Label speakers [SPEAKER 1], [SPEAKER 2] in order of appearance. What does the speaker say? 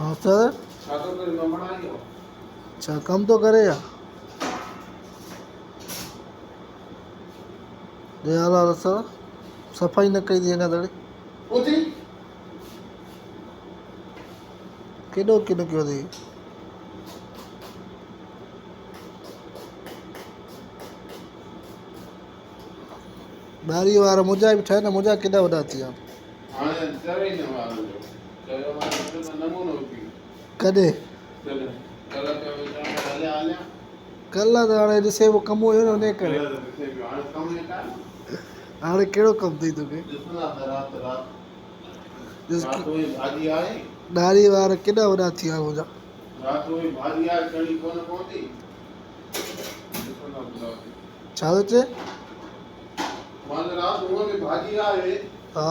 [SPEAKER 1] हाँ सर अच्छा कम तो करे या दयाल सर सफाई न कई थी दड़ी केॾो किनो कयो अथई ॿारी वारा मुंहिंजा बि ठहे न मुंहिंजा केॾा वॾा थी विया कॾहिं कल्ह त हाणे ॾिसे पोइ कमु हुयो न हुन करे हाणे कहिड़ो कमु अथई तोखे ॾारी वार केॾा वॾा थी विया मुंहिंजा छा थो चए हा